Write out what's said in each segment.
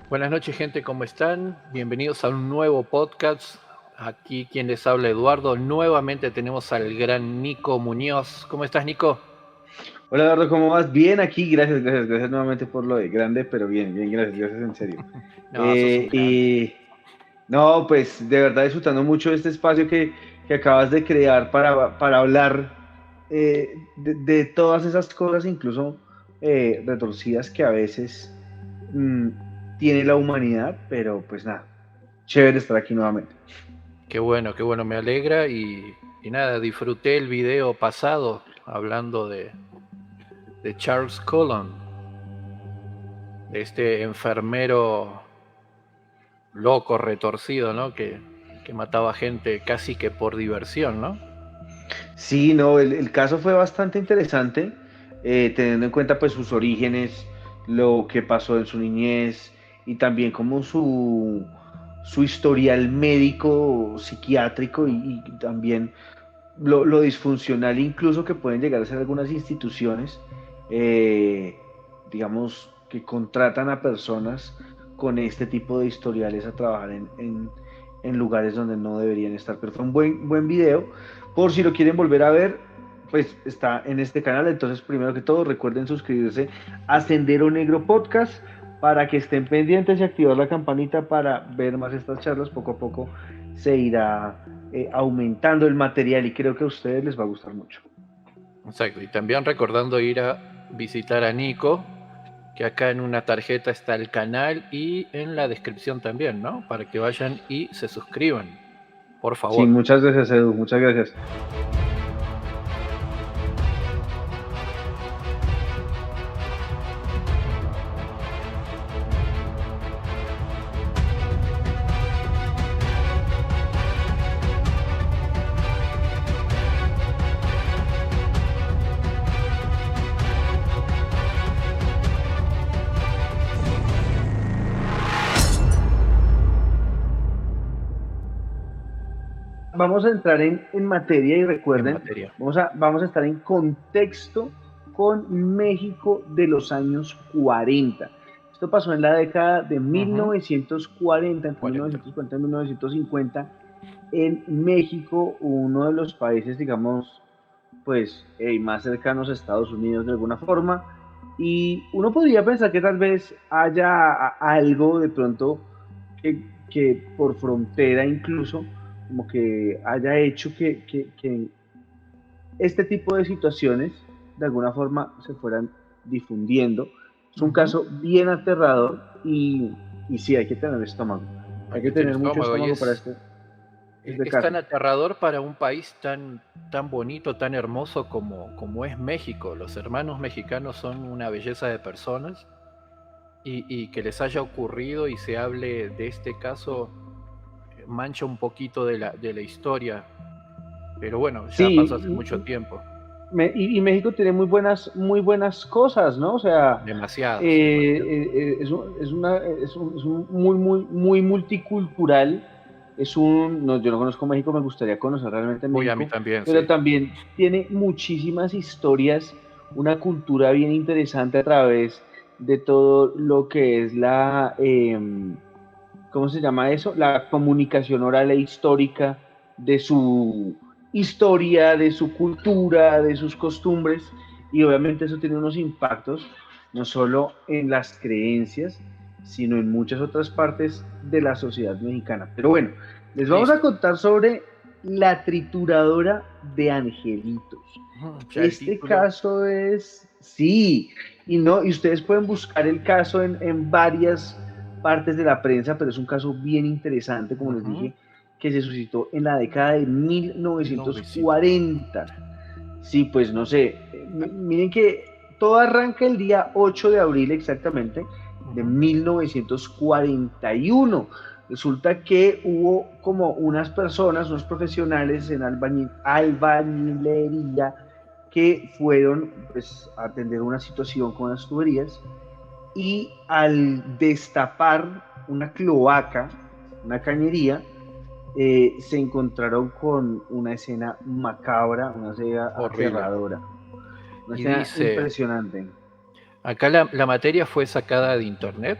Buenas noches, gente, ¿cómo están? Bienvenidos a un nuevo podcast. Aquí quien les habla, Eduardo. Nuevamente tenemos al gran Nico Muñoz. ¿Cómo estás, Nico? Hola Eduardo, ¿cómo vas? Bien aquí, gracias nuevamente por lo de grande, pero bien, gracias en serio. No, sos un grande. Y no, pues de verdad disfrutando mucho este espacio que acabas de crear para hablar de todas esas cosas, incluso retorcidas que a veces mm, tiene la humanidad, pero pues nada, chévere estar aquí nuevamente. Qué bueno, me alegra y nada, disfruté el video pasado hablando de Charles Cullen, de este enfermero loco, retorcido, ¿no? Que mataba gente casi que por diversión, ¿no? Sí, no, el caso fue bastante interesante, teniendo en cuenta pues sus orígenes, lo que pasó en su niñez y también como su historial médico, psiquiátrico y también lo disfuncional incluso que pueden llegar a ser algunas instituciones, eh, digamos, que contratan a personas con este tipo de historiales a trabajar en lugares donde no deberían estar. Pero fue un buen video. Por si lo quieren volver a ver, pues está en este canal. Entonces, primero que todo, recuerden suscribirse a Sendero Negro Podcast para que estén pendientes y activar la campanita para ver más estas charlas. Poco a poco se irá aumentando el material y creo que a ustedes les va a gustar mucho. Exacto. Y también recordando ir a visitar a Nico, que acá en una tarjeta está el canal y en la descripción también, ¿no? Para que vayan y se suscriban, por Sí, favor. muchas gracias, Edu, muchas gracias. Vamos a entrar en materia y En recuerden, materia. vamos a estar en contexto con México de los años 40. Esto pasó en la década de Ujú. 1940, entre 40. 1940 y 1950, en México, uno de los países, digamos, pues más cercanos a Estados Unidos de alguna forma. Y uno podría pensar que tal vez haya algo de pronto que por frontera incluso, como que haya hecho que este tipo de situaciones de alguna forma se fueran difundiendo. Es un Ujú. caso bien aterrador y sí, hay que tener estómago. Hay Hay que que tener tener mucho estómago y estómago para este es tan caso. aterrador para un país tan bonito, tan hermoso como es México. Los hermanos mexicanos son una belleza de personas y que les haya ocurrido y se hable de este caso mancha un poquito de la historia. Pero bueno, ya pasó hace Sí, mucho tiempo. y México tiene muy buenas cosas, ¿no? O sea, Demasiadas, demasiadas. es un muy multicultural. No, yo no conozco México, me gustaría conocer realmente Uy, a mí México, también, pero sí. también tiene muchísimas historias, una cultura bien interesante a través de todo lo que es ¿cómo se llama eso? La comunicación oral e histórica de su historia, de su cultura, de sus costumbres, y obviamente eso tiene unos impactos no solo en las creencias, sino en muchas otras partes de la sociedad mexicana. Pero bueno, les vamos a Listo. contar sobre la trituradora de angelitos. Ya el Este título. caso es, sí, y no, y ustedes pueden buscar el caso en varias partes de la prensa, pero es un caso bien interesante, como les Ujú. dije, que se suscitó en la década de 1940. 1940. Sí, pues no sé, miren que todo arranca el día 8 de abril exactamente de Ujú. 1941. Resulta que hubo como unas personas, unos profesionales en albañilería que fueron pues, a atender una situación con las tuberías y al destapar una cloaca, una cañería, se encontraron con una escena macabra, una escena Horrible. aterradora, una Y escena dice, impresionante. acá la materia fue sacada de internet.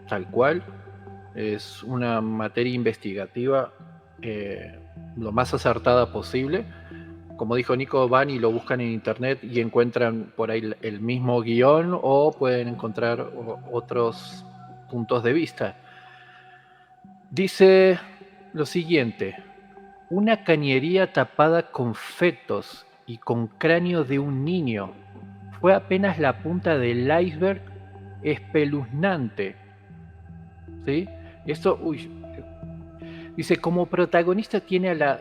tal cual. Es una materia investigativa lo más acertada posible. Como dijo Nico, van y lo buscan en internet y encuentran por ahí el mismo guión o pueden encontrar otros puntos de vista. Dice lo siguiente: una cañería tapada con fetos y con cráneo de un niño fue apenas la punta del iceberg espeluznante. ¿Sí? Esto, dice, como protagonista tiene a la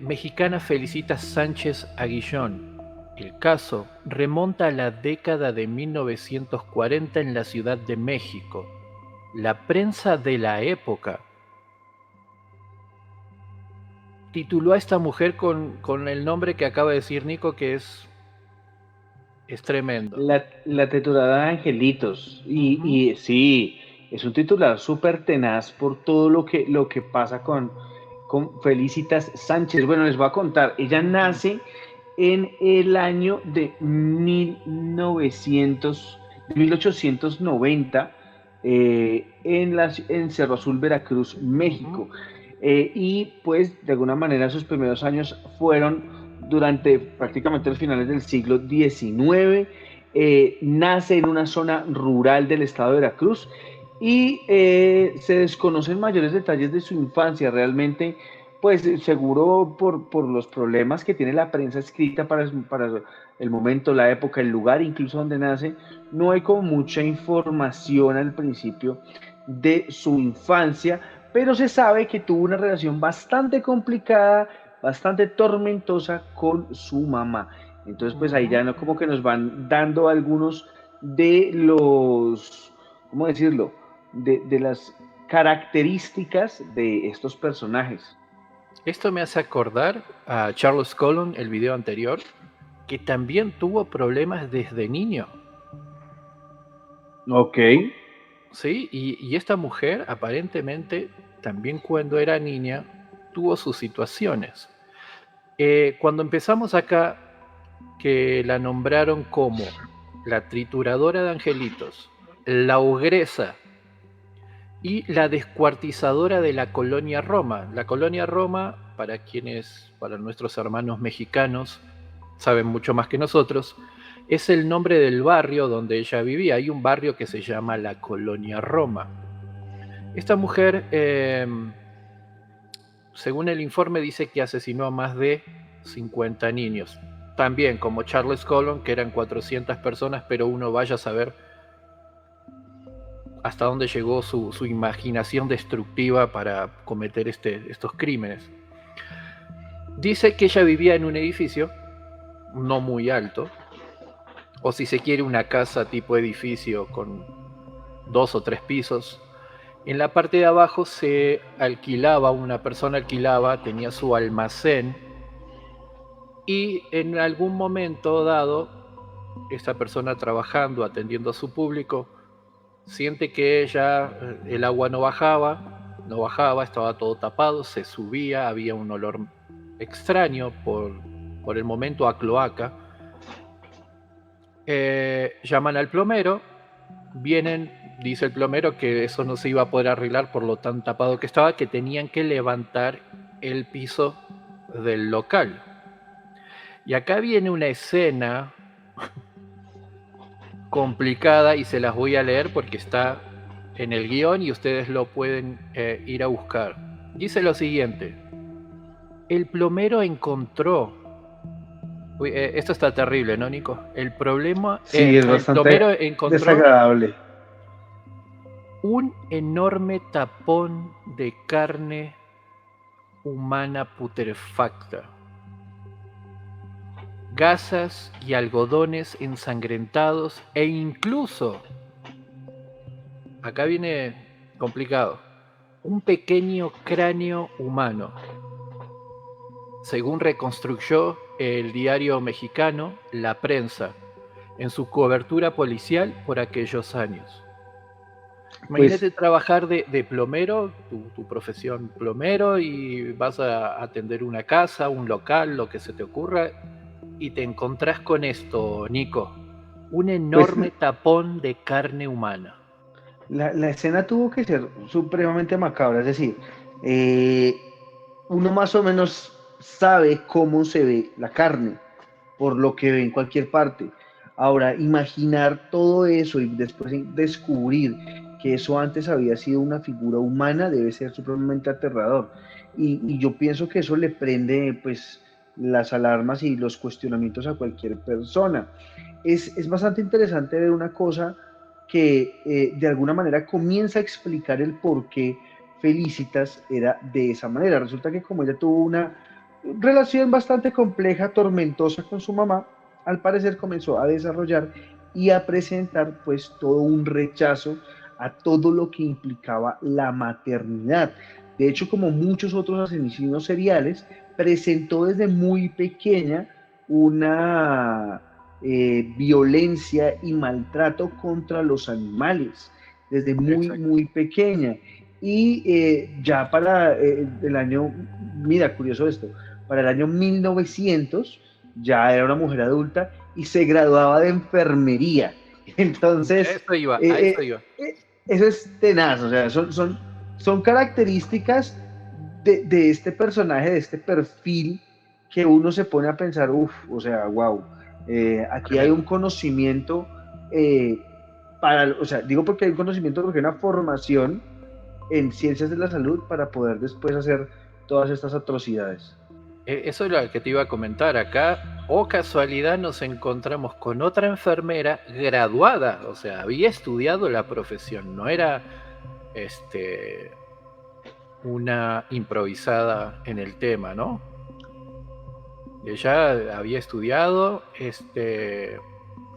mexicana Felicitas Sánchez Aguillón. El caso remonta a la década de 1940 en la Ciudad de México. La prensa de la época tituló a esta mujer con el nombre que acaba de decir Nico, que es tremendo. La titulada Angelitos. Y sí, es un titular súper tenaz por todo lo que pasa con Felicitas Sánchez. Bueno, les voy a contar. Ella nace en el año de 1890 en Cerro Azul, Veracruz, México. Y pues de alguna manera sus primeros años fueron durante prácticamente los finales del siglo XIX. Nace en una zona rural del estado de Veracruz y se desconocen mayores detalles de su infancia. Realmente, pues seguro por los problemas que tiene la prensa escrita para el momento, la época, el lugar, incluso donde nace, no hay como mucha información al principio de su infancia, pero se sabe que tuvo una relación bastante complicada, bastante tormentosa con su mamá. Entonces, pues ahí ya no como que nos van dando algunos de los, ¿cómo decirlo? De las características de estos personajes. Esto me hace acordar a Charles Colon, el video anterior, que también tuvo problemas desde niño. Ok. Sí, y esta mujer aparentemente también cuando era niña tuvo sus situaciones. Cuando empezamos acá, que la nombraron como la trituradora de angelitos, la ogresa y la descuartizadora de la colonia Roma. La colonia Roma, para nuestros hermanos mexicanos, saben mucho más que nosotros, es el nombre del barrio donde ella vivía. Hay un barrio que se llama la Colonia Roma. Esta mujer, según el informe, dice que asesinó a más de 50 niños. También, como Charles Colon, que eran 400 personas, pero uno vaya a saber hasta dónde llegó su imaginación destructiva para cometer estos crímenes. Dice que ella vivía en un edificio no muy alto, o si se quiere una casa tipo edificio con 2 o 3 pisos. En la parte de abajo se alquilaba, una persona alquilaba, tenía su almacén y en algún momento dado, esta persona trabajando, atendiendo a su público, siente que ya el agua no bajaba, estaba todo tapado, se subía, había un olor extraño por el momento a cloaca. Llaman al plomero, vienen, dice el plomero que eso no se iba a poder arreglar por lo tan tapado que estaba, que tenían que levantar el piso del local. Y acá viene una escena complicada y se las voy a leer porque está en el guión y ustedes lo pueden ir a buscar. Dice lo siguiente: el plomero encontró... Uy, esto está terrible, ¿no, Nico? El Sí, es el plomero bastante encontró desagradable. un enorme tapón de carne humana putrefacta, gasas y algodones ensangrentados e incluso, acá viene complicado, un pequeño cráneo humano, según reconstruyó el diario mexicano La Prensa en su cobertura policial por aquellos años. Pues, Imagínate trabajar de plomero, tu profesión plomero, y vas a atender una casa, un local, lo que se te ocurra, y te encontrás con esto, Nico, un pues enorme tapón de carne humana. la escena tuvo que ser supremamente macabra, es decir, eh, uno más o menos sabe cómo se ve la carne, por lo que ve en cualquier parte. Ahora, imaginar todo eso y después descubrir que eso antes había sido una figura humana debe ser supremamente aterrador. Y yo pienso que eso le prende pues las alarmas y los cuestionamientos a cualquier persona. Es bastante interesante ver una cosa que de alguna manera comienza a explicar el por qué Felicitas era de esa manera. Resulta que como ella tuvo una relación bastante compleja, tormentosa con su mamá, al parecer comenzó a desarrollar y a presentar pues todo un rechazo a todo lo que implicaba la maternidad. De hecho, como muchos otros asesinos seriales, presentó desde muy pequeña una violencia y maltrato contra los animales, desde muy, Exacto. muy pequeña. Y ya para el año, mira, curioso esto, para el año 1900 ya era una mujer adulta y se graduaba de enfermería. A Entonces, eso iba, a eh, eso iba. eso es tenaz, o sea, son características de este personaje, de este perfil, que uno se pone a pensar, uff, o sea, wow, aquí hay un Tremendo. conocimiento, o sea, digo porque hay un conocimiento, porque hay una formación en ciencias de la salud para poder después hacer todas estas atrocidades. Eso es lo que te iba a comentar acá. O casualidad nos encontramos con otra enfermera graduada, o sea, había estudiado la profesión, no era este, una improvisada en el tema, ¿no? Ella había estudiado,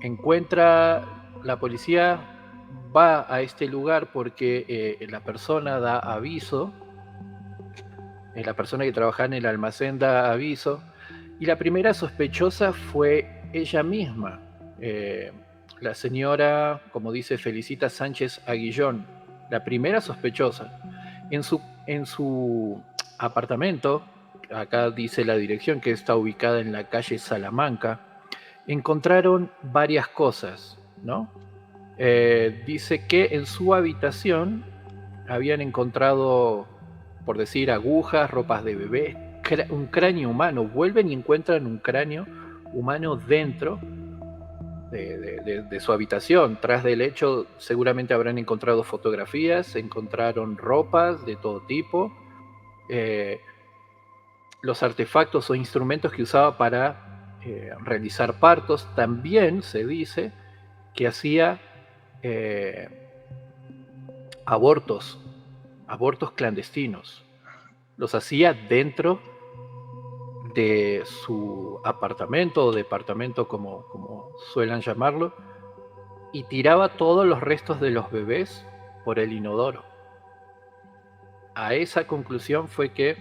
encuentra la policía, va a este lugar porque la persona da aviso, la persona que trabajaba en el almacén da aviso, y la primera sospechosa fue ella misma, eh, la señora, como dice Felicita Sánchez Aguillón, la primera sospechosa. En su apartamento, acá dice la dirección que está ubicada en la calle Salamanca, encontraron varias cosas, ¿no? Dice que en su habitación habían encontrado, por decir, agujas, ropas de bebé, un cráneo humano. Vuelven y encuentran un cráneo humano dentro de su habitación. Tras del hecho, seguramente habrán encontrado fotografías, encontraron ropas de todo tipo, eh, los artefactos o instrumentos que usaba para realizar partos. También se dice que hacía eh, abortos, abortos clandestinos. Los hacía dentro de su apartamento o departamento, como suelen llamarlo, y tiraba todos los restos de los bebés por el inodoro. A esa conclusión fue que,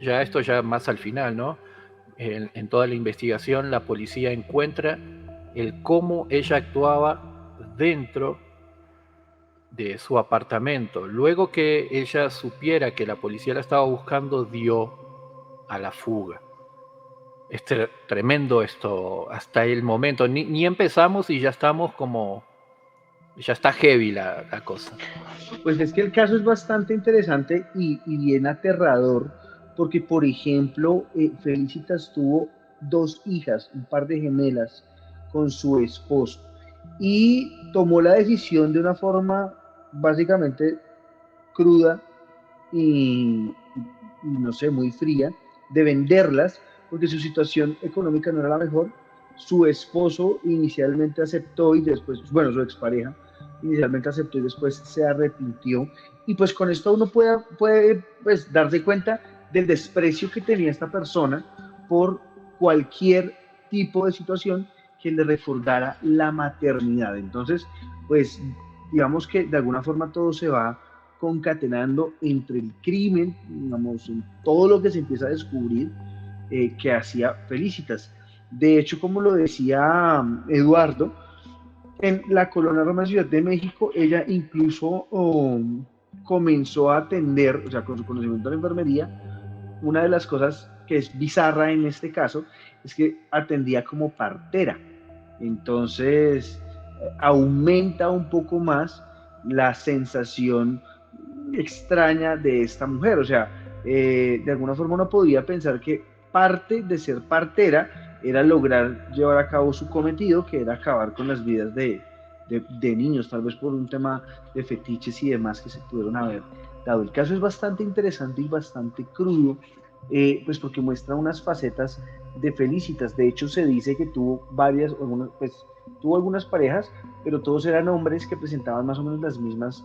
ya esto ya más al final, ¿no? En toda la investigación la policía encuentra el cómo ella actuaba dentro de su apartamento. Luego que ella supiera que la policía la estaba buscando, dio a la fuga. Es tremendo esto hasta el momento. Ni empezamos y ya estamos como... Ya está heavy la cosa. Pues es que el caso es bastante interesante y bien aterrador, porque, por ejemplo, Felicitas tuvo dos hijas, un par de gemelas, con su esposo, y tomó la decisión de una forma básicamente cruda y no sé, muy fría, de venderlas, porque su situación económica no era la mejor. Su esposo inicialmente aceptó y después, bueno, su expareja inicialmente aceptó y después se arrepintió. Y pues con esto uno puede pues, darse cuenta del desprecio que tenía esta persona por cualquier tipo de situación que le recordara la maternidad. Entonces, pues digamos que de alguna forma todo se va concatenando entre el crimen, digamos, en todo lo que se empieza a descubrir que hacía Felicitas. De hecho, como lo decía Eduardo, en la colonia Roma Ciudad de México, ella incluso comenzó a atender, o sea, con su conocimiento de la enfermería, una de las cosas que es bizarra en este caso es que atendía como partera. Entonces, aumenta un poco más la sensación extraña de esta mujer. O sea, de alguna forma uno podría pensar que parte de ser partera era lograr llevar a cabo su cometido, que era acabar con las vidas de niños, tal vez por un tema de fetiches y demás que se pudieron haber dado. El caso es bastante interesante y bastante crudo, pues porque muestra unas facetas de Felicitas. De hecho, se dice que tuvo varias, pues tuvo algunas parejas, pero todos eran hombres que presentaban más o menos las mismas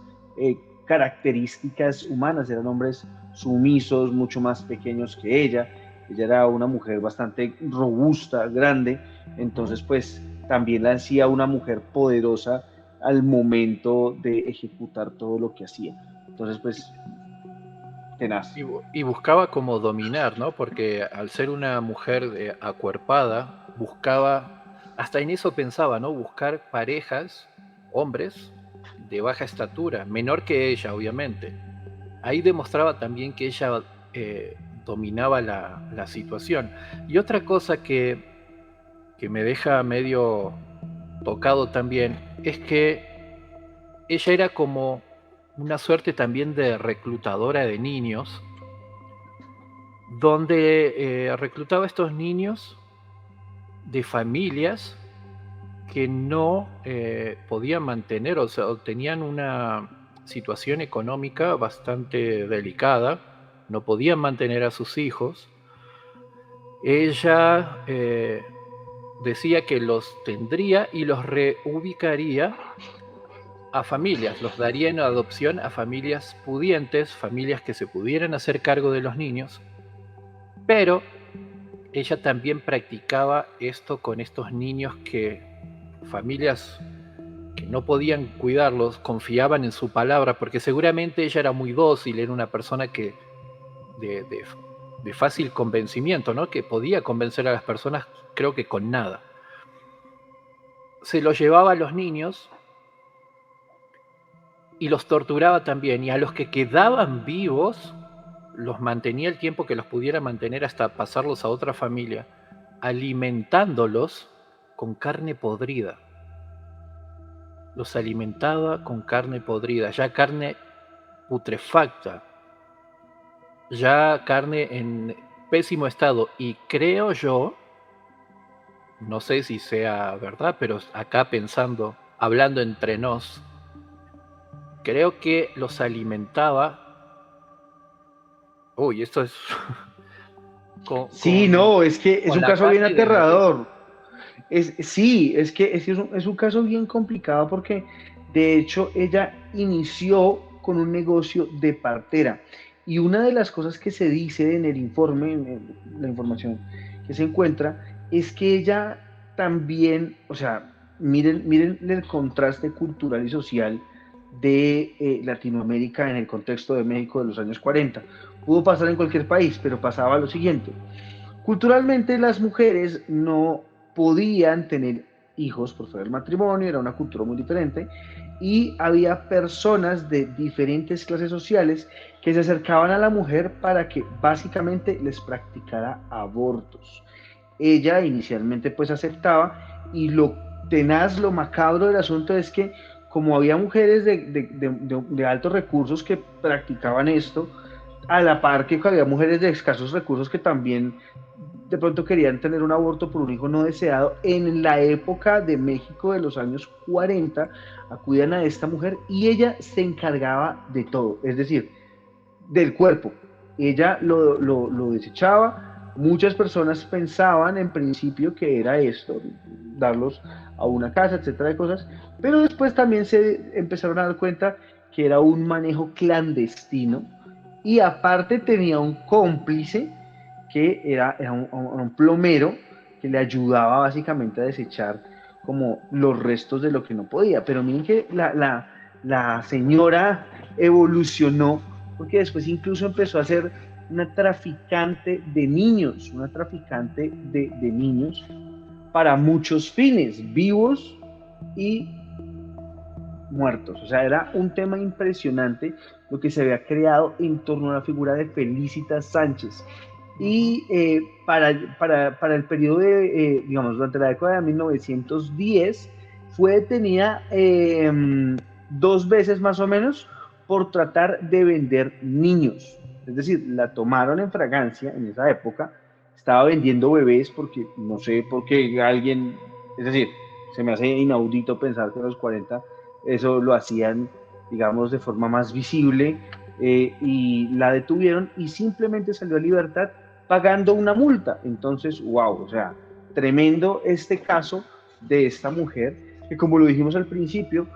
características humanas. Eran hombres sumisos, mucho más pequeños que ella. Ella era una mujer bastante robusta, grande, entonces pues también la hacía una mujer poderosa al momento de ejecutar todo lo que hacía. Entonces pues tenaz. Y buscaba como dominar, ¿no? Porque al ser una mujer acuerpada, buscaba, hasta en eso pensaba, ¿no? Buscar parejas, hombres, de baja estatura, menor que ella, obviamente. Ahí demostraba también que ella dominaba la situación. Y otra cosa que me deja medio tocado también es que ella era como una suerte también de reclutadora de niños, donde reclutaba a estos niños de familias que no podían mantener, o sea, tenían una situación económica bastante delicada, no podían mantener a sus hijos. Ella decía que los tendría y los reubicaría a familias, los daría en adopción a familias pudientes, familias que se pudieran hacer cargo de los niños, pero ella también practicaba esto con estos niños que familias que no podían cuidarlos confiaban en su palabra, porque seguramente ella era muy dócil, era una persona que de, de, de fácil convencimiento, ¿no? Que podía convencer a las personas, creo que con nada. Se los llevaba a los niños y los torturaba también, y a los que quedaban vivos los mantenía el tiempo que los pudiera mantener hasta pasarlos a otra familia, alimentándolos con carne podrida. Los alimentaba con carne podrida, ya carne putrefacta, ya carne en pésimo estado. Y creo yo, no sé si sea verdad, pero acá pensando, hablando entre nos, creo que los alimentaba. Uy, esto es Sí, no, es que es con un la caso bien carne de bebé. aterrador. Sí, es un caso bien complicado porque de hecho ella inició con un negocio de partera y una de las cosas que se dice en el informe, en la información que se encuentra, es que ella también, o sea, miren el contraste cultural y social de Latinoamérica en el contexto de México de los años 40. Pudo pasar en cualquier país, pero pasaba lo siguiente. Culturalmente las mujeres no podían tener hijos por fuera del matrimonio, era una cultura muy diferente, y había personas de diferentes clases sociales que se acercaban a la mujer para que básicamente les practicara abortos. Ella inicialmente pues aceptaba y lo tenaz, lo macabro del asunto es que como había mujeres de altos recursos que practicaban esto, a la par que había mujeres de escasos recursos que también de pronto querían tener un aborto por un hijo no deseado, en la época de México de los años 40, acudían a esta mujer y ella se encargaba de todo, es decir, del cuerpo. Ella lo desechaba. Muchas personas pensaban en principio que era esto, darlos a una casa, etcétera, de cosas, pero después también se empezaron a dar cuenta que era un manejo clandestino y aparte tenía un cómplice que era un plomero que le ayudaba básicamente a desechar como los restos de lo que no podía. Pero miren que la señora evolucionó porque después incluso empezó a ser una traficante de niños, una traficante de niños para muchos fines, vivos y muertos. O sea, era un tema impresionante lo que se había creado en torno a la figura de Felicitas Sánchez. Ujú. Y para el periodo digamos, durante la década de 1910, fue detenida 2 veces más o menos por tratar de vender niños. Es decir, la tomaron en fragancia en esa época, estaba vendiendo bebés porque no sé por qué alguien, es decir, se me hace inaudito pensar que a los 40 eso lo hacían, digamos, de forma más visible, y la detuvieron y simplemente salió a libertad pagando una multa. Entonces, wow, o sea, tremendo este caso de esta mujer que, como lo dijimos al principio,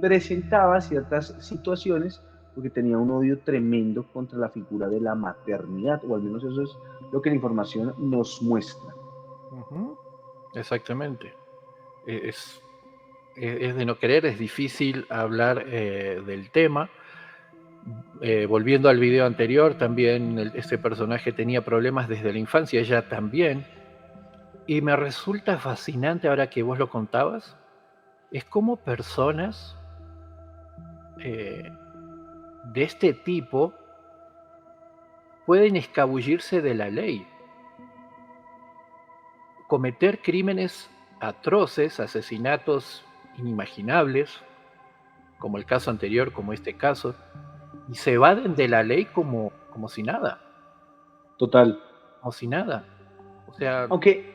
presentaba ciertas situaciones porque tenía un odio tremendo contra la figura de la maternidad, o al menos eso es lo que la información nos muestra. Ujú. Exactamente. Es, es de no querer, es difícil hablar del tema. Volviendo al video anterior, también este personaje tenía problemas desde la infancia, ella también. Y me resulta fascinante ahora que vos lo contabas, es como personas eh, de este tipo pueden escabullirse de la ley, cometer crímenes atroces, asesinatos inimaginables, como el caso anterior, como este caso, y se evaden de la ley como si nada, Total. como si nada. O sea, Aunque,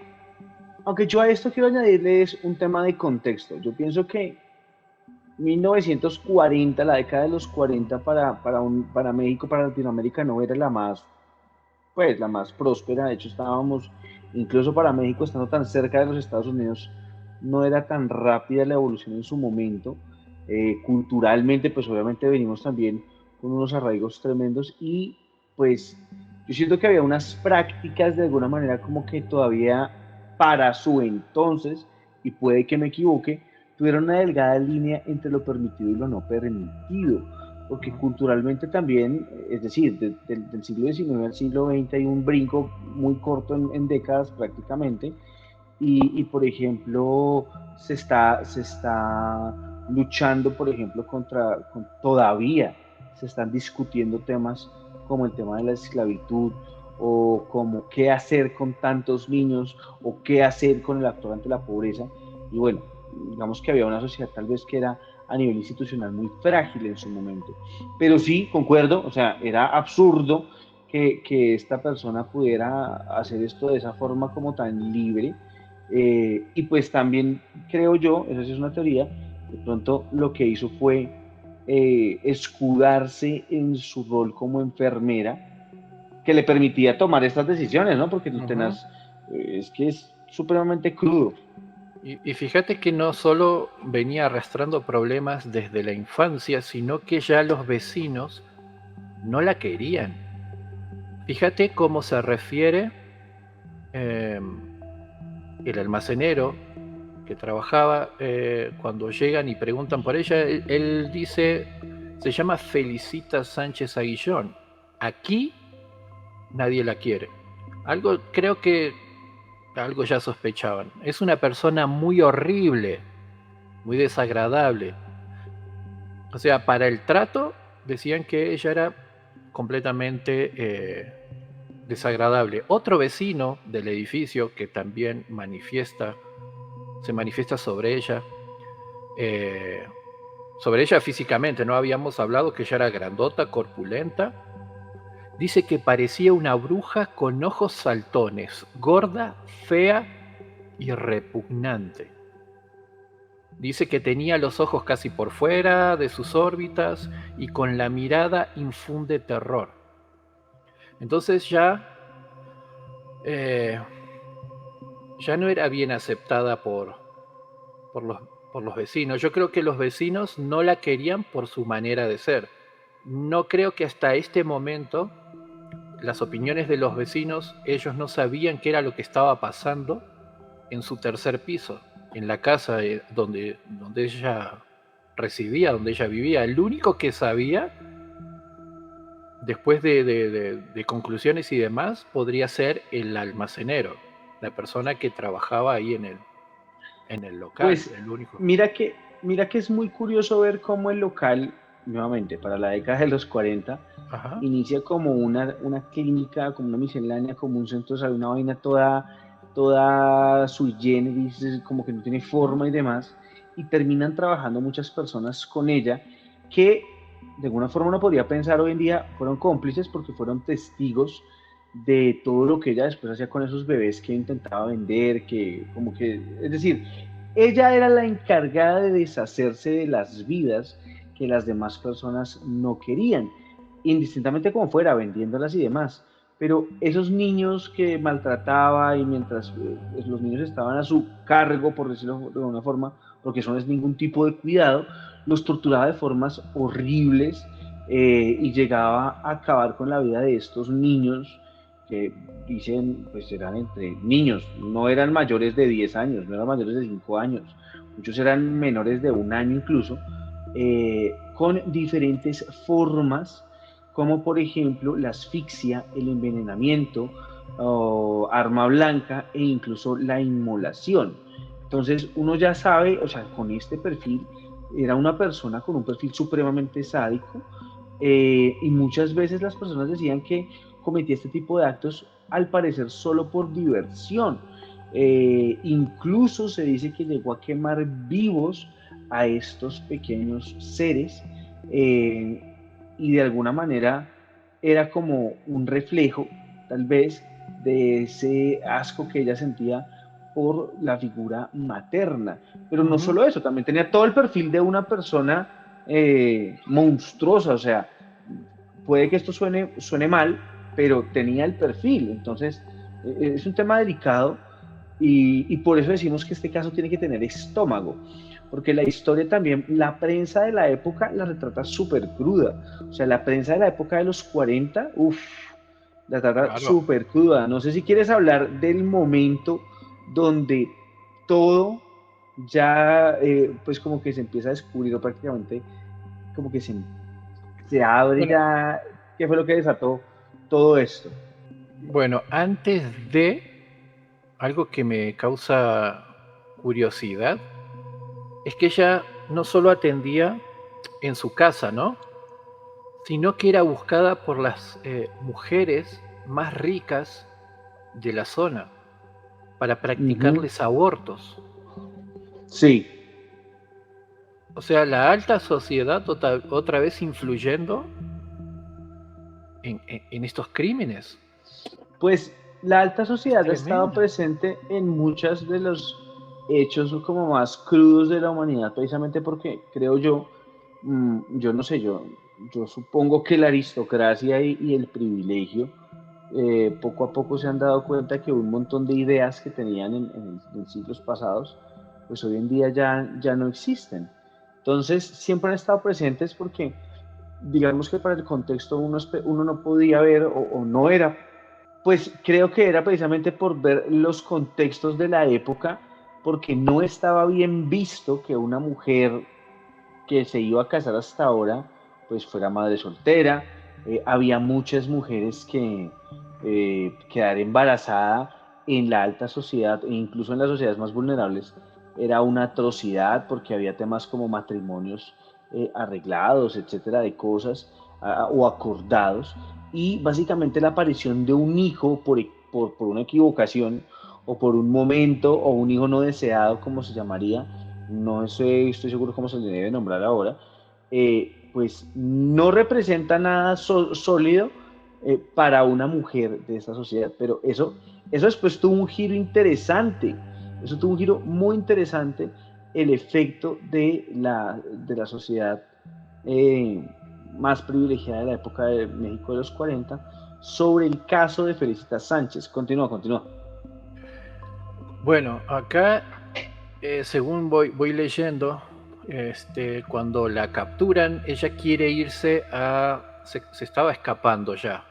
aunque yo a esto quiero añadirles un tema de contexto. Yo pienso que 1940, la década de los 40 para México, para Latinoamérica, no era la más, pues, la más próspera. De hecho, estábamos, incluso para México, estando tan cerca de los Estados Unidos, no era tan rápida la evolución en su momento. Culturalmente, pues obviamente venimos también con unos arraigos tremendos y pues yo siento que había unas prácticas de alguna manera como que todavía para su entonces, y puede que me equivoque, tuvieron una delgada línea entre lo permitido y lo no permitido, porque culturalmente también, es decir, del siglo XIX al siglo XX hay un brinco muy corto en décadas prácticamente, por ejemplo, se está luchando, por ejemplo, todavía se están discutiendo temas como el tema de la esclavitud, o como qué hacer con tantos niños, o qué hacer con el actor ante la pobreza. Y bueno, digamos que había una sociedad tal vez que era a nivel institucional muy frágil en su momento. Pero sí, concuerdo, o sea, era absurdo que esta persona pudiera hacer esto de esa forma como tan libre. Y pues también creo yo, esa sí es una teoría, de pronto lo que hizo fue escudarse en su rol como enfermera, que le permitía tomar estas decisiones, ¿no? Porque el ujú. tenaz, es que es supremamente crudo. Y fíjate que no solo venía arrastrando problemas desde la infancia, sino que ya los vecinos no la querían. Fíjate cómo se refiere eh, el almacenero que trabajaba cuando llegan y preguntan por ella. Él dice, se llama Felicita Sánchez Aguillón. Aquí nadie la quiere. Algo, creo que algo ya sospechaban. Es una persona muy horrible, muy desagradable. O sea, para el trato decían que ella era completamente desagradable. Otro vecino del edificio que también se manifiesta eh, sobre ella físicamente, no habíamos hablado que ella era grandota, corpulenta. Dice que parecía una bruja con ojos saltones, gorda, fea y repugnante. Dice que tenía los ojos casi por fuera de sus órbitas y con la mirada infunde terror. Entonces eh, ya no era bien aceptada por, los, por los vecinos. Yo creo que los vecinos no la querían por su manera de ser. No creo que hasta este momento las opiniones de los vecinos, ellos no sabían qué era lo que estaba pasando en su tercer piso, en la casa donde ella residía, donde ella vivía. El único que sabía, después de conclusiones y demás, podría ser el almacenero, la persona que trabajaba ahí en el local, Pues el único. mira que es muy curioso ver cómo el local, nuevamente, para la década de los 40, Ajá. inicia como una clínica, como una miscelánea, como un centro de salud, una vaina toda sui generis, como que no tiene forma y demás. y terminan trabajando muchas personas con ella que de alguna forma uno podría pensar hoy en día fueron cómplices porque fueron testigos de todo lo que ella después hacía con esos bebés que intentaba vender, que como que, es decir, ella era la encargada de deshacerse de las vidas que las demás personas no querían, indistintamente como fuera, vendiéndolas y demás. Pero esos niños que maltrataba y mientras los niños estaban a su cargo, por decirlo de alguna forma, porque eso no es ningún tipo de cuidado, los torturaba de formas horribles y llegaba a acabar con la vida de estos niños que dicen, pues eran entre niños, no eran mayores de 10 años, no eran mayores de 5 años, muchos eran menores de 1 año incluso, con diferentes formas, como por ejemplo la asfixia, el envenenamiento, arma blanca e incluso la inmolación. Entonces uno ya sabe, o sea, con este perfil era una persona con un perfil supremamente sádico y muchas veces las personas decían que cometía este tipo de actos al parecer solo por diversión. Incluso se dice que llegó a quemar vivos a estos pequeños seres y de alguna manera era como un reflejo tal vez de ese asco que ella sentía por la figura materna. Pero no Ujú. solo eso, también tenía todo el perfil de una persona monstruosa, o sea, puede que esto suene mal, pero tenía el perfil, entonces es un tema delicado y por eso decimos que este caso tiene que tener estómago, porque la historia también, la prensa de la época la retrata súper cruda, o sea, la prensa de la época de los 40, uff, la trata Claro. súper cruda. No sé si quieres hablar del momento donde todo ya, pues como que se empieza a descubrir o prácticamente como que se abre Bueno, ya, ¿qué fue lo que desató todo esto? bueno, antes de algo que me causa curiosidad es que ella no solo atendía en su casa, ¿no? Sino que era buscada por las mujeres más ricas de la zona para Uh -huh. practicarles abortos. Sí, O sea, la alta sociedad otra vez influyendo en estos crímenes. pues la alta Es sociedad ha estado tremendo. presente en muchos de los hechos como más crudos de la humanidad, precisamente porque creo yo, yo no sé, yo supongo que la aristocracia y el privilegio poco a poco se han dado cuenta que un montón de ideas que tenían en siglos pasados, pues hoy en día ya no existen. Entonces, siempre han estado presentes porque, digamos que para el contexto uno no podía ver o no era, pues creo que era precisamente por ver los contextos de la época, porque no estaba bien visto que una mujer que se iba a casar hasta ahora, pues fuera madre soltera. Había muchas mujeres que quedar embarazada en la alta sociedad e incluso en las sociedades más vulnerables era una atrocidad porque había temas como matrimonios arreglados, etcétera, de cosas o acordados y básicamente la aparición de un hijo por una equivocación o por un momento o un hijo no deseado, como se llamaría, no sé, estoy seguro cómo se le debe nombrar ahora, pues no representa nada sólido para una mujer de esta sociedad, pero eso después tuvo un giro interesante, eso tuvo un giro muy interesante, el efecto de la sociedad eh, más privilegiada de la época de México de los 40 sobre el caso de Felicitas Sánchez. Continúa, continúa. Bueno, acá, según voy leyendo, cuando la capturan, ella quiere irse se estaba escapando ya,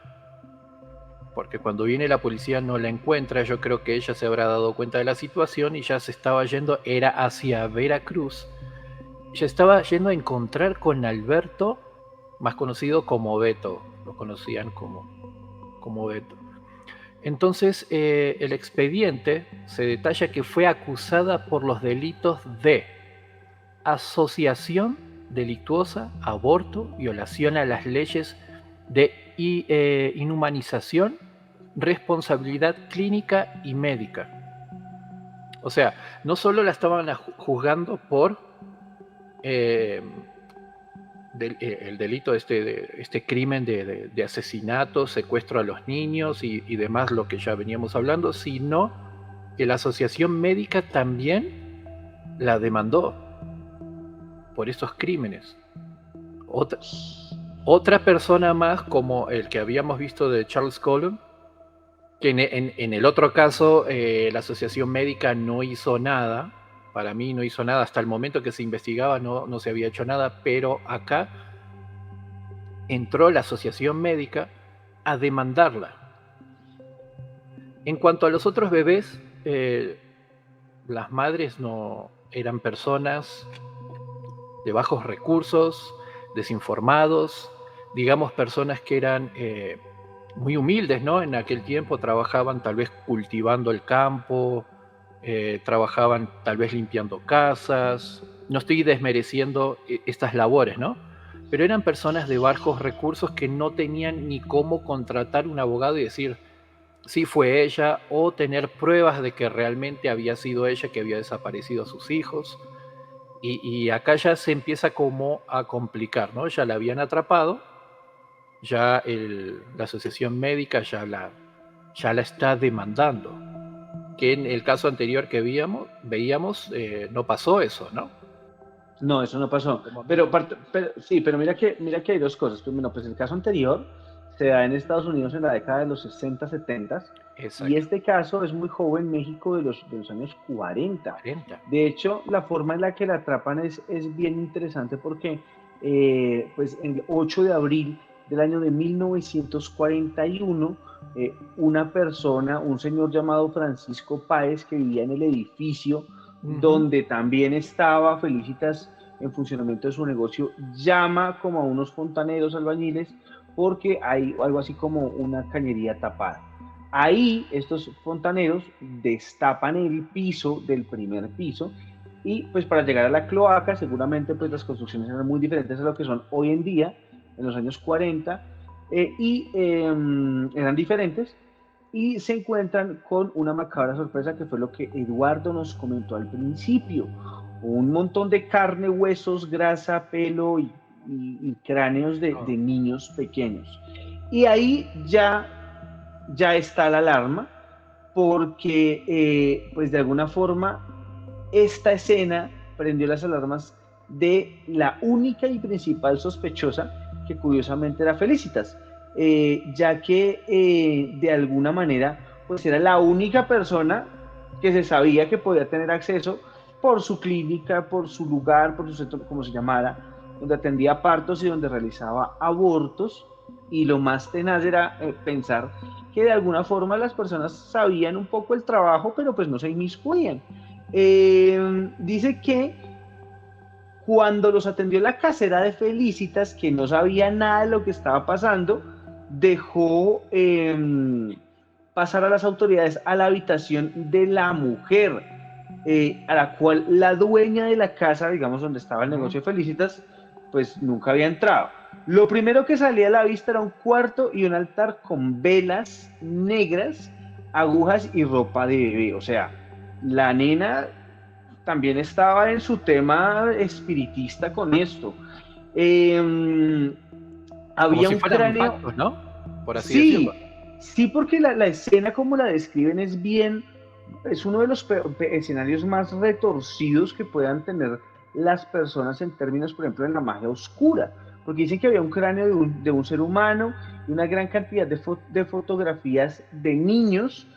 porque cuando viene la policía no la encuentra. Yo creo que ella se habrá dado cuenta de la situación y ya se estaba yendo, era hacia Veracruz. Ya estaba yendo a encontrar con Alberto, más conocido como Beto, lo conocían como Beto. Entonces, el expediente se detalla que fue acusada por los delitos de asociación delictuosa, aborto, violación a las leyes de inhumanización, responsabilidad clínica y médica. O sea, no solo la estaban juzgando por eh, el delito, este crimen de asesinato, secuestro a los niños y demás, lo que ya veníamos hablando, sino que la asociación médica también la demandó por esos crímenes. Otra, otra persona más, como el que habíamos visto de Charles Cullen, que en el otro caso la asociación médica no hizo nada, para mí no hizo nada, hasta el momento que se investigaba no se había hecho nada, pero acá entró la asociación médica a demandarla. En cuanto a los otros bebés, las madres no eran personas de bajos recursos, desinformados, digamos personas que eran muy humildes, ¿no? En aquel tiempo trabajaban tal vez cultivando el campo, trabajaban tal vez limpiando casas. No estoy desmereciendo estas labores, ¿no? Pero eran personas de bajos recursos que no tenían ni cómo contratar un abogado y decir, sí fue ella, o tener pruebas de que realmente había sido ella que había desaparecido a sus hijos. Y acá ya se empieza como a complicar, ¿no? Ya la habían atrapado, ya la asociación médica ya la está demandando. Que en el caso anterior que veíamos no pasó eso, ¿no? No, eso no pasó. Sí, pero mira que hay dos cosas. Primero, pues el caso anterior se da en Estados Unidos en la década de los 60, 70, y Exacto. este caso es muy joven, México de los años 40. 40. De hecho, la forma en la que la atrapan es bien interesante porque pues el 8 de abril del año de 1941, una persona, un señor llamado Francisco Páez, que vivía en el edificio donde también estaba Felicitas en funcionamiento de su negocio, llama como a unos fontaneros albañiles porque hay algo así como una cañería tapada. Ahí estos fontaneros destapan el piso del primer piso y pues para llegar a la cloaca seguramente pues las construcciones eran muy diferentes a lo que son hoy en día, en los años 40, eran diferentes y se encuentran con una macabra sorpresa que fue lo que Eduardo nos comentó al principio. Un montón de carne, huesos, grasa, pelo y cráneos de niños pequeños. Y ahí ya está la alarma porque pues de alguna forma esta escena prendió las alarmas de la única y principal sospechosa, que curiosamente era Felicitas, ya que de alguna manera pues era la única persona que se sabía que podía tener acceso por su clínica, por su lugar, por su centro, como se llamara, donde atendía partos y donde realizaba abortos. Y lo más tenaz era pensar que de alguna forma las personas sabían un poco el trabajo, pero pues no se inmiscuían. Dice que cuando los atendió la casera de Felicitas, que no sabía nada de lo que estaba pasando, dejó pasar a las autoridades a la habitación de la mujer, a la cual la dueña de la casa, digamos donde estaba el negocio de Felicitas, pues nunca había entrado. Lo primero que salía a la vista era un cuarto y un altar con velas negras, agujas y ropa de bebé. O sea, la nena también estaba en su tema espiritista con esto. Eh, Como Había si un fueran cráneo. pactos, ¿no? Por así decirlo. Sí, sí, porque la escena como la describen es bien, es uno de los escenarios más retorcidos que puedan tener las personas en términos, por ejemplo, de la magia oscura, porque dicen que había un cráneo de un ser humano y una gran cantidad de fotografías de niños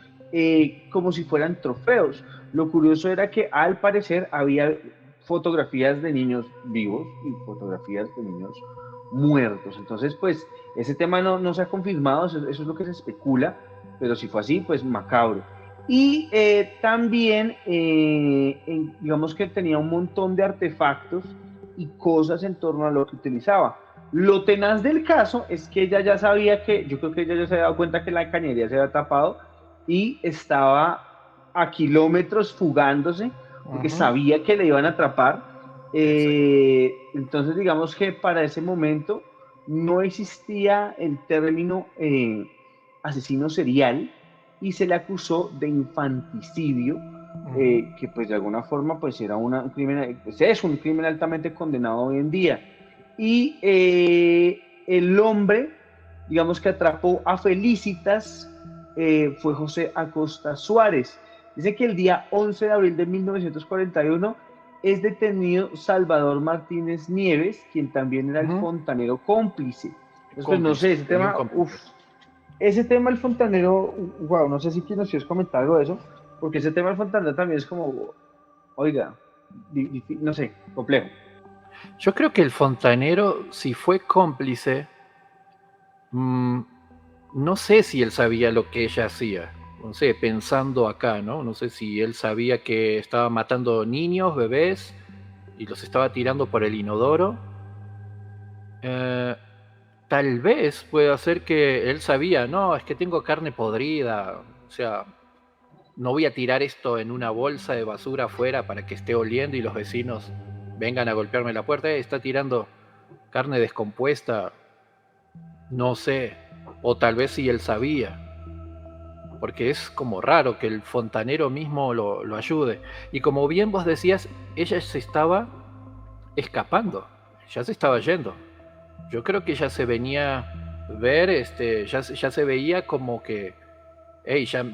como si fueran trofeos. Lo curioso era que al parecer había fotografías de niños vivos y fotografías de niños muertos. Entonces, pues, ese tema no se ha confirmado, eso es lo que se especula, pero si fue así, pues macabro. Y también, digamos que tenía un montón de artefactos y cosas en torno a lo que utilizaba. Lo tenaz del caso es que ella ya sabía que, yo creo que ella ya se había dado cuenta que la cañería se había tapado y estaba a kilómetros fugándose porque sabía que le iban a atrapar. Entonces, digamos que para ese momento no existía el término asesino serial y se le acusó de infanticidio Ujú. que pues de alguna forma pues era un crimen, pues es un crimen altamente condenado hoy en día. Y el hombre, digamos que atrapó a Felicitas, fue José Acosta Suárez. Dice que el día 11 de abril de 1941 es detenido Salvador Martínez Nieves, quien también era el Ujú. fontanero cómplice. Entonces, pues no sé, Cómplice, ese tenía un tema, uff, cómplice. ese tema del fontanero, wow, no sé si nos quieres comentar algo de eso, porque ese tema del fontanero también es como, oiga, no sé, complejo. Yo creo que el fontanero, si fue cómplice, mm, no sé si él sabía lo que ella hacía. No sé, pensando acá, ¿no? No sé si él sabía que estaba matando niños, bebés, y los estaba tirando por el inodoro. Eh, Tal vez pueda ser que él sabía, no, es que tengo carne podrida, o sea, no voy a tirar esto en una bolsa de basura afuera para que esté oliendo y los vecinos vengan a golpearme la puerta. Está tirando carne descompuesta, no sé, o tal vez si él sabía, porque es como raro que el fontanero mismo lo ayude. Y como bien vos decías, ella se estaba escapando, ya se estaba yendo. Yo creo que ya se venía ver, ya se veía como que, hey, ya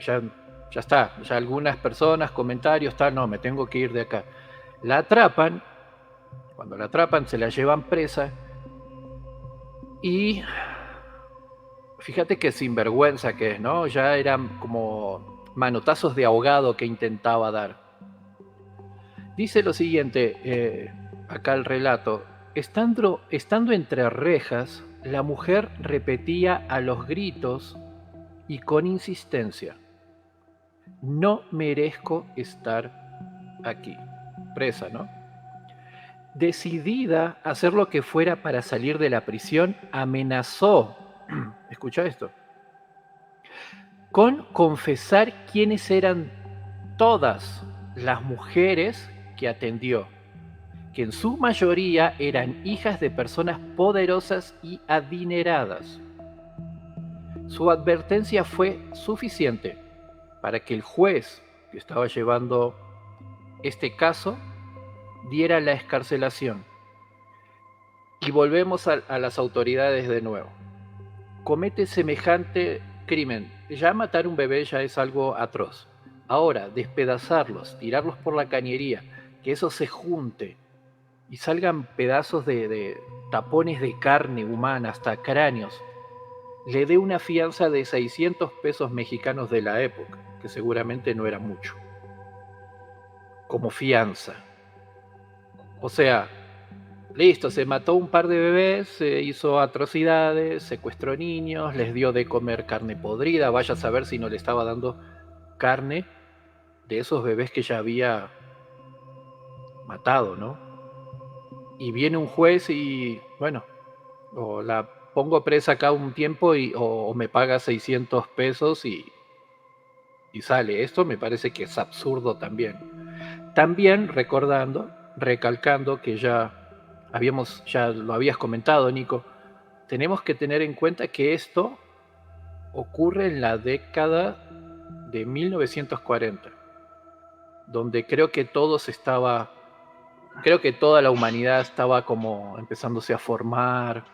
está, ya algunas personas, comentarios, tal, no, me tengo que ir de acá. La atrapan, cuando la atrapan se la llevan presa y fíjate que sinvergüenza que es, ¿no? Ya eran como manotazos de ahogado que intentaba dar. Dice lo siguiente, acá el relato, estando entre rejas, la mujer repetía a los gritos y con insistencia, no merezco estar aquí, presa, ¿no? Decidida a hacer lo que fuera para salir de la prisión, amenazó, escucha esto, con confesar quiénes eran todas las mujeres que atendió, que en su mayoría eran hijas de personas poderosas y adineradas. Su advertencia fue suficiente para que el juez que estaba llevando este caso diera la excarcelación. Y volvemos a las autoridades de nuevo. Comete semejante crimen. Ya matar un bebé ya es algo atroz. Ahora, despedazarlos, tirarlos por la cañería, que eso se junte y salgan pedazos de tapones de carne humana, hasta cráneos, le dé una fianza de 600 pesos mexicanos de la época, que seguramente no era mucho, como fianza. O sea, listo, se mató un par de bebés, se hizo atrocidades, secuestró niños, les dio de comer carne podrida, vaya a saber si no le estaba dando carne de esos bebés que ya había matado, ¿no? Y viene un juez y, bueno, o la pongo presa acá un tiempo o me paga 600 pesos y sale. Esto me parece que es absurdo también. También recordando, recalcando que ya lo habías comentado, Nico, tenemos que tener en cuenta que esto ocurre en la década de 1940, donde creo que toda la humanidad estaba como empezándose a formar,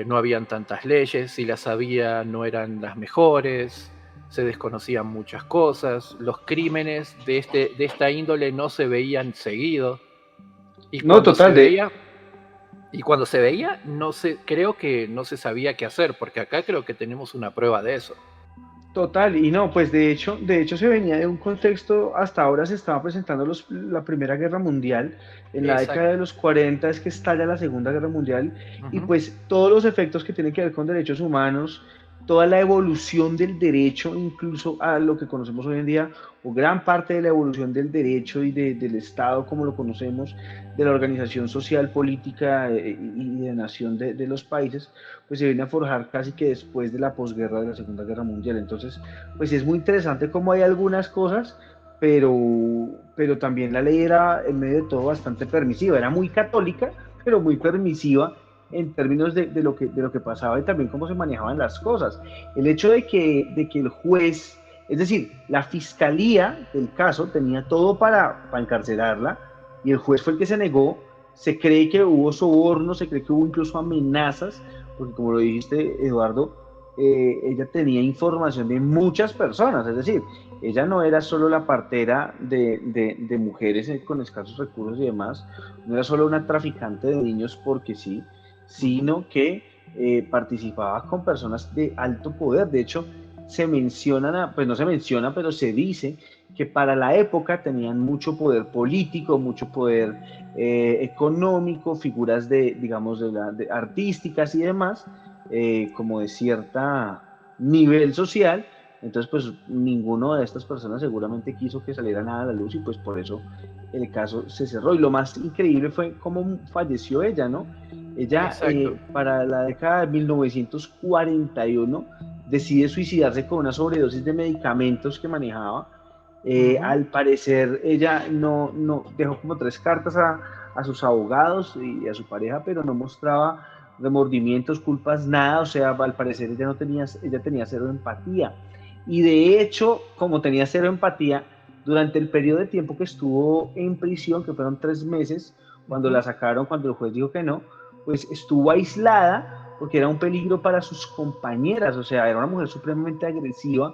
no habían tantas leyes, si las había no eran las mejores, se desconocían muchas cosas, los crímenes de esta índole no se veían seguido, y No, cuando se total, de, veía, no creo que no se sabía qué hacer, porque acá creo que tenemos una prueba de eso. total, y no, pues de hecho se venía de un contexto, hasta ahora se estaba presentando la Primera Guerra Mundial, en la década de Exacto. los 40 es que estalla la Segunda Guerra Mundial, y Ujú. pues todos los efectos que tienen que ver con derechos humanos, toda la evolución del derecho, incluso a lo que conocemos hoy en día, o gran parte de la evolución del derecho y del Estado como lo conocemos, de la organización social, política y de nación de los países, pues se viene a forjar casi que después de la posguerra de la Segunda Guerra Mundial. Entonces, pues es muy interesante cómo hay algunas cosas, pero, pero también la ley era en medio de todo bastante permisiva, era muy católica, pero muy permisiva en términos de lo que pasaba y también cómo se manejaban las cosas. El hecho de que el juez Es decir, la fiscalía del caso tenía todo para encarcelarla y el juez fue el que se negó. Se cree que hubo soborno, se cree que hubo incluso amenazas, porque como lo dijiste, Eduardo, ella tenía información de muchas personas, es decir, ella no era solo la partera de mujeres con escasos recursos y demás, no era solo una traficante de niños porque sí, sino que participaba con personas de alto poder. De hecho, se mencionan, pues no se menciona, pero se dice que para la época tenían mucho poder político, mucho poder económico, figuras de, digamos, de artísticas y demás, como de cierta nivel social. Entonces, pues ninguno de estas personas seguramente quiso que saliera nada a la luz y pues por eso el caso se cerró. Y lo más increíble fue cómo falleció ella, ¿no? Ella, Exacto. para la década de 1941, decide suicidarse con una sobredosis de medicamentos que manejaba. Ujú. Al parecer, ella no dejó como 3 cartas a sus abogados y a su pareja, pero no mostraba remordimientos, culpas, nada. O sea, al parecer ella tenía cero empatía. Y de hecho, como tenía cero empatía, durante el periodo de tiempo que estuvo en prisión, que fueron 3 meses, cuando Ujú. la sacaron, cuando el juez dijo que no, pues estuvo aislada porque era un peligro para sus compañeras. O sea, era una mujer supremamente agresiva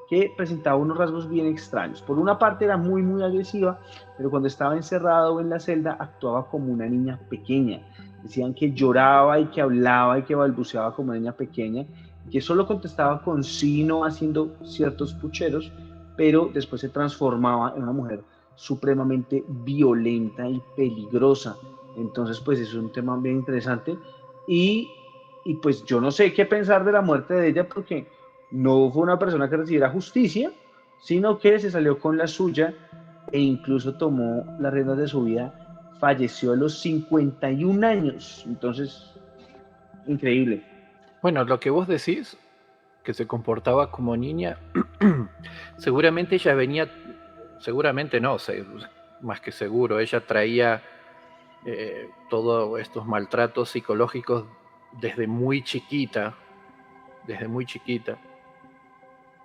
que presentaba unos rasgos bien extraños. Por una parte era muy, muy agresiva, pero cuando estaba encerrado en la celda actuaba como una niña pequeña. Decían que lloraba y que hablaba y que balbuceaba como una niña pequeña, que solo contestaba con sí, no, haciendo ciertos pucheros, pero después se transformaba en una mujer supremamente violenta y peligrosa. Entonces, pues es un tema bien interesante y, y pues yo no sé qué pensar de la muerte de ella porque no fue una persona que recibiera justicia, sino que se salió con la suya e incluso tomó las riendas de su vida. Falleció a los 51 años. Entonces, increíble. Bueno, lo que vos decís, que se comportaba como niña, seguramente ella venía, seguramente no, más que seguro, ella traía todos estos maltratos psicológicos desde muy chiquita, desde muy chiquita,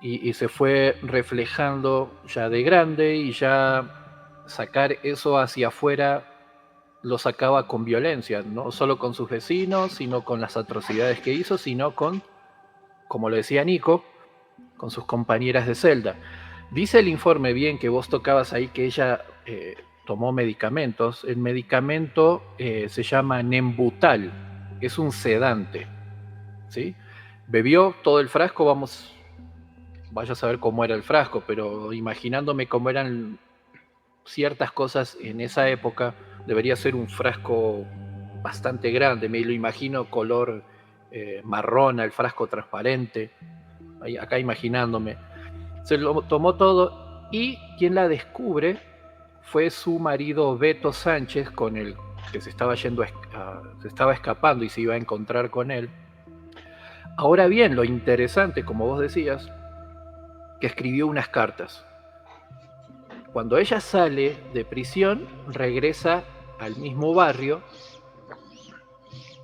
y se fue reflejando ya de grande y ya sacar eso hacia afuera lo sacaba con violencia, no solo con sus vecinos, sino con las atrocidades que hizo, sino con, como lo decía Nico, con sus compañeras de celda. Dice el informe bien que vos tocabas ahí que ella tomó medicamentos. El medicamento se llama Nembutal, es un sedante, ¿sí? Bebió todo el frasco, vaya a saber cómo era el frasco, pero imaginándome cómo eran ciertas cosas en esa época, debería ser un frasco bastante grande, me lo imagino color marrón, el frasco transparente, acá imaginándome. Se lo tomó todo y quien la descubre fue su marido Beto Sánchez, con el que se estaba se estaba escapando y se iba a encontrar con él. Ahora bien, lo interesante, como vos decías, que escribió unas cartas. Cuando ella sale de prisión, regresa al mismo barrio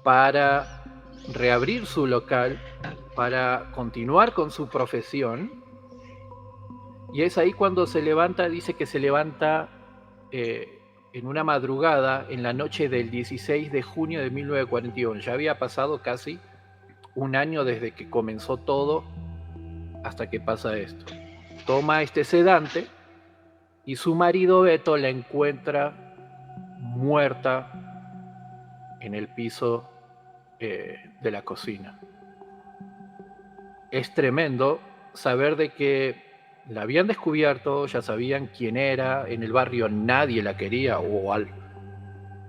para reabrir su local, para continuar con su profesión. Y es ahí cuando se levanta, dice que se levanta en una madrugada, en la noche del 16 de junio de 1941. Ya había pasado casi un año desde que comenzó todo hasta que pasa esto. Toma este sedante y su marido Beto la encuentra muerta en el piso de la cocina. Es tremendo saber de que la habían descubierto, ya sabían quién era, en el barrio nadie la quería o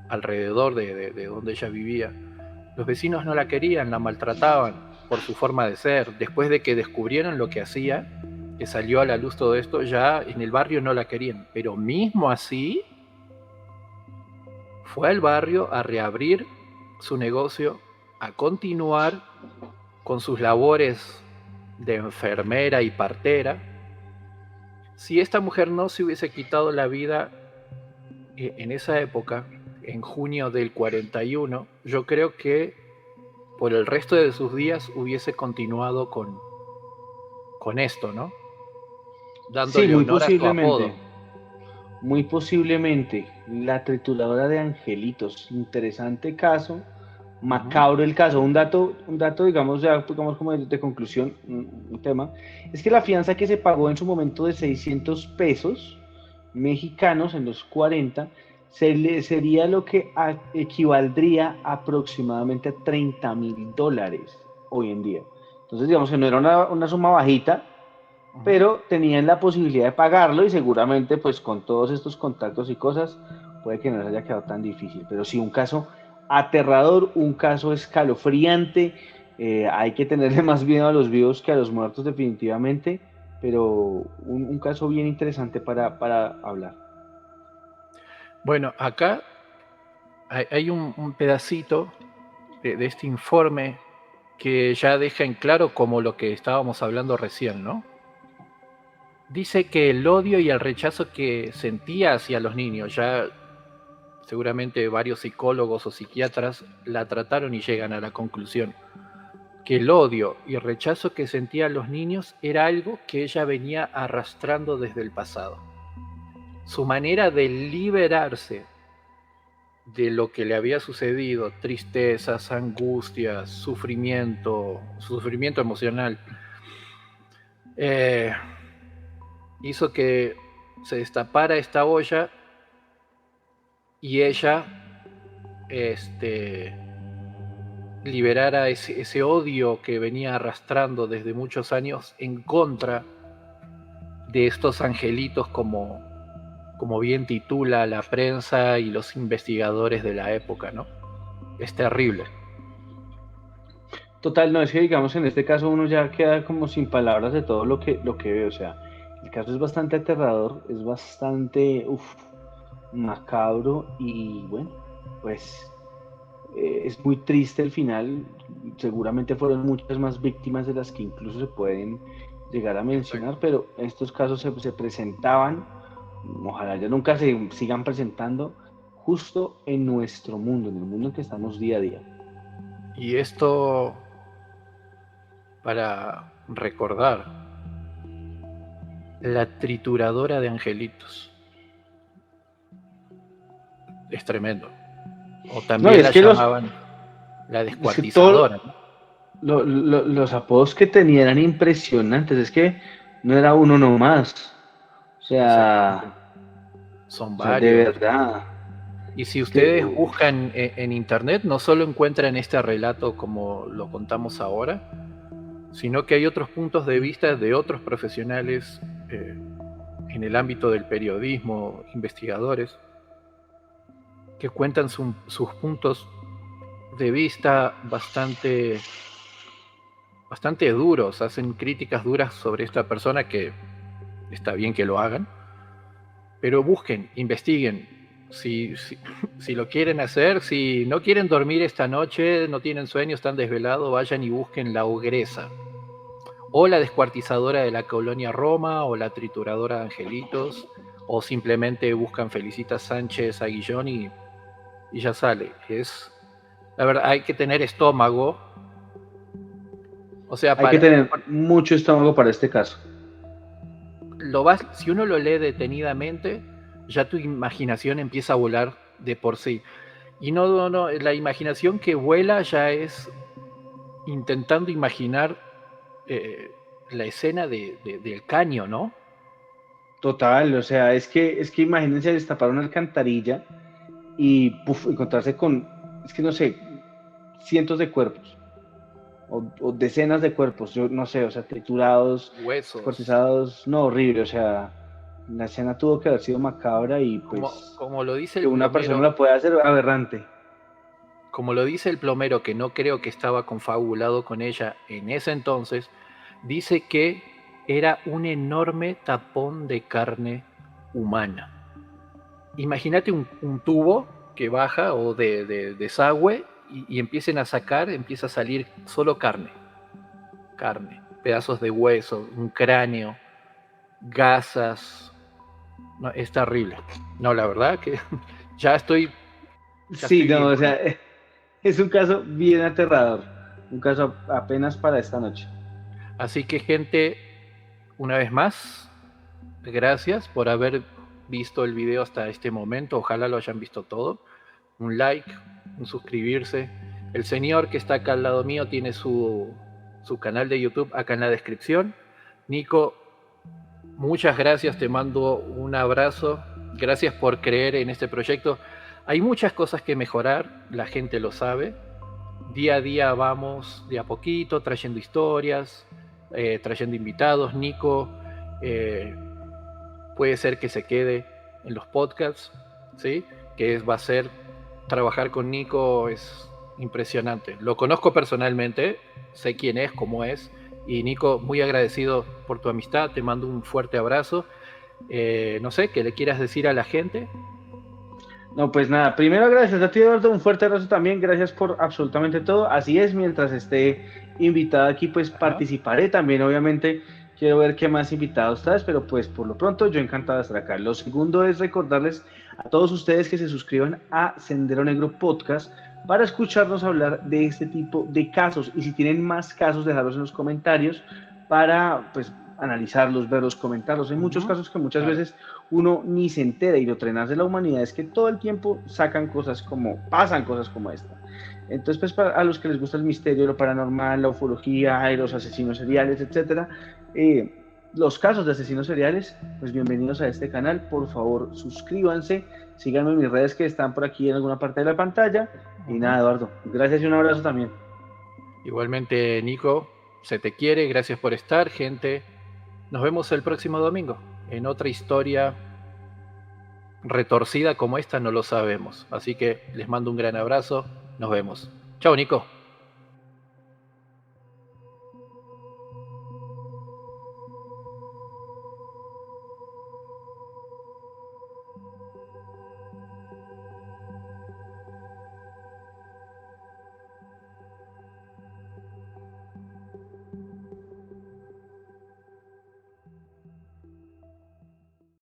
alrededor de donde ella vivía. Los vecinos no la querían, la maltrataban por su forma de ser. Después de que descubrieron lo que hacía, que salió a la luz todo esto, ya en el barrio no la querían. Pero mismo así, fue al barrio a reabrir su negocio, a continuar con sus labores de enfermera y partera. Si esta mujer no se hubiese quitado la vida en esa época, en junio del 41, yo creo que por el resto de sus días hubiese continuado con esto, ¿no? Sí, dándole honor a su apodo. muy posiblemente, la trituradora de angelitos. Interesante caso, Ujú. macabro el caso. Un dato digamos, ya, digamos como de conclusión, un tema, es que la fianza que se pagó en su momento de 600 pesos mexicanos en los 40 sería lo que equivaldría aproximadamente a $30,000 hoy en día. Entonces, digamos que no era una suma bajita, Ujú. pero tenían la posibilidad de pagarlo y seguramente pues con todos estos contactos y cosas puede que no les haya quedado tan difícil. Pero sí, un caso aterrador, un caso escalofriante, hay que tenerle más miedo a los vivos que a los muertos definitivamente, pero un caso bien interesante para hablar. Bueno, acá hay un pedacito de este informe que ya deja en claro como lo que estábamos hablando recién, ¿no? Dice que el odio y el rechazo que sentía hacia los niños, ya seguramente varios psicólogos o psiquiatras la trataron y llegan a la conclusión que el odio y rechazo que sentía a los niños era algo que ella venía arrastrando desde el pasado. Su manera de liberarse de lo que le había sucedido, tristezas, angustias, sufrimiento emocional, eh, hizo que se destapara esta olla y ella este, liberara ese odio que venía arrastrando desde muchos años en contra de estos angelitos como bien titula la prensa y los investigadores de la época, ¿no? Es terrible. Total, no es que digamos en este caso uno ya queda como sin palabras de todo lo que ve, o sea, el caso es bastante aterrador, es bastante macabro y bueno, pues es muy triste el final. Seguramente fueron muchas más víctimas de las que incluso se pueden llegar a mencionar, Exacto. pero estos casos se presentaban, ojalá ya nunca se sigan presentando, justo en nuestro mundo, en el mundo en que estamos día a día. Y esto para recordar la trituradora de angelitos. Es tremendo. O No, y también es la que llamaban la es que todo, descuartizadora, ¿no? los apodos que tenía eran impresionantes, es que no era uno nomás, o Exactamente. sea, Son de varios. verdad, Y si es que ustedes buscan en internet, no solo encuentran este relato como lo contamos ahora, sino que hay otros puntos de vista de otros profesionales en el ámbito del periodismo, investigadores, que cuentan sus puntos de vista bastante duros, hacen críticas duras sobre esta persona que está bien que lo hagan, pero busquen, investiguen. Si lo quieren hacer, si no quieren dormir esta noche, no tienen sueño, están desvelados, vayan y busquen la ogresa, o la descuartizadora de la colonia Roma, o la trituradora de angelitos, o simplemente buscan Felicita Sánchez Aguillón y ya sale. La verdad, hay que tener estómago, o sea, hay que tener mucho estómago para este caso. si uno lo lee detenidamente, ya tu imaginación empieza a volar de por sí. Y no, la imaginación que vuela ya es intentando imaginar eh, la escena del caño, ¿no? Total, o sea, es que imagínense destapar una alcantarilla y puf, encontrarse con, es que no sé, cientos de cuerpos o decenas de cuerpos, yo no sé, o sea, triturados, Huesos. descuartizados, no, horrible, o sea, la escena tuvo que haber sido macabra y pues Como lo dice que el una persona plomero, la pueda hacer aberrante. que no creo que estaba confabulado con ella en ese entonces, dice que era un enorme tapón de carne humana. Imagínate un tubo que baja o de desagüe y empiecen a sacar, empieza a salir solo carne, pedazos de hueso, un cráneo, gasas. No, es terrible. No, la verdad que ya estoy, ya Sí, estoy no, bien o con sea, esto. es un caso bien aterrador, un caso apenas para esta noche. Así que gente, una vez más, gracias por haber visto el video hasta este momento. Ojalá lo hayan visto todo. Un like, un suscribirse. El señor que está acá al lado mío tiene su canal de YouTube acá en la descripción. Nico, muchas gracias, te mando un abrazo. Gracias por creer en este proyecto. Hay muchas cosas que mejorar, la gente lo sabe. Día a día vamos de a poquito trayendo historias, trayendo invitados. Nico puede ser que se quede en los podcasts, ¿sí? Va a ser, trabajar con Nico es impresionante. Lo conozco personalmente, sé quién es, cómo es, y Nico, muy agradecido por tu amistad, te mando un fuerte abrazo. No sé, ¿qué le quieras decir a la gente? No, pues nada, primero gracias a ti, Eduardo, un fuerte abrazo también, gracias por absolutamente todo. Así es, mientras esté invitado aquí, pues participaré también, obviamente. Quiero ver qué más invitados traes, pero pues por lo pronto yo encantado de estar acá. Lo segundo es recordarles a todos ustedes que se suscriban a Sendero Negro Podcast para escucharnos hablar de este tipo de casos. Y si tienen más casos, dejarlos en los comentarios para pues analizarlos, verlos, comentarlos. Hay muchos casos que muchas veces uno ni se entera, y lo tenaz de la humanidad es que todo el tiempo pasan cosas como esta. Entonces, pues para a los que les gusta el misterio, lo paranormal, la ufología, los asesinos seriales, etcétera, los casos de asesinos seriales, pues bienvenidos a este canal. Por favor, suscríbanse, síganme en mis redes que están por aquí en alguna parte de la pantalla. Y nada, Eduardo, gracias y un abrazo también. Igualmente, Nico, se te quiere, gracias por estar, gente. Nos vemos el próximo domingo en otra historia retorcida como esta, no lo sabemos. Así que les mando un gran abrazo, nos vemos. Chao, Nico.